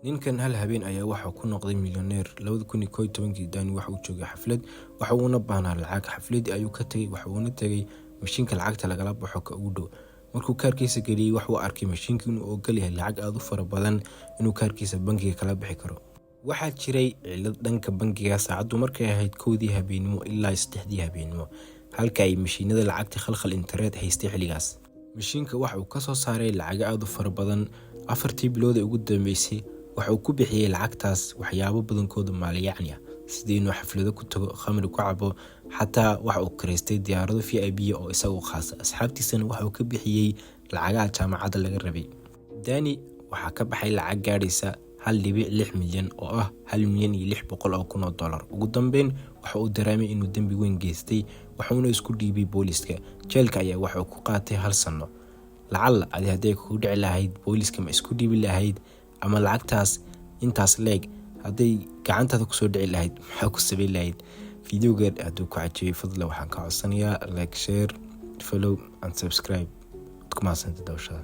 ninkan hal habeen ayaa waxa ku noqday milyaneer 2011 Dani waxa uu joogay xaflad waxa uu na baahnaa lacag xafladii ayuu ka tagay waxa uu na tagay mashiinka lacagta lagala baxo ka ugu dhow markuu kaarkiisa galiyay waxa uu arkay mashiinka inuu ogal yahay lacag aad u fara badan inuu kaarkiisa bangiga kala bixi karo waxaa jiray cilad dhanka bangiga saacadu markay ahayd 2dii habeenimo ilaa 3dii habeenimo halka ay mashiinada lacagta khalkhal internet haystay xiligaas mashiinka waxa uu ka soo saaray lacag aad u fara badan 4 bilood ugu dambeysay waxa uu ku bixiyay lacagtaas waxyaabo badankooda maaliyacni ah sidii inuu xaflado ku tago khamri ku cabo xataa waxa uu kareystay diyaarado VIP oo isagu khaas asxaabtiisana waxa uu ka bixiyay lacagaha jaamacadda laga rabay Dani waxa ka baxay lacag gaadhaysa 1.6 milyan oo ah 1,600,000 ugu dambeyn waxa uu dareemay inuu dambi weyn geystay waxaana isku dhiibay booliska jeelka ayaa waxa uu ku qaatay 1 sano lacala haddii ku dhici lahayd booliska ma isku dhiibi lahayd ama lacagtaas intaas leeg haday gacantada ku soo dhici lahayd maxaa ku sameyn lahayd videoga haduu ku cajibay fadlan waxaan ka codsanayaa like share follow and subscribe kuma sanad dawshada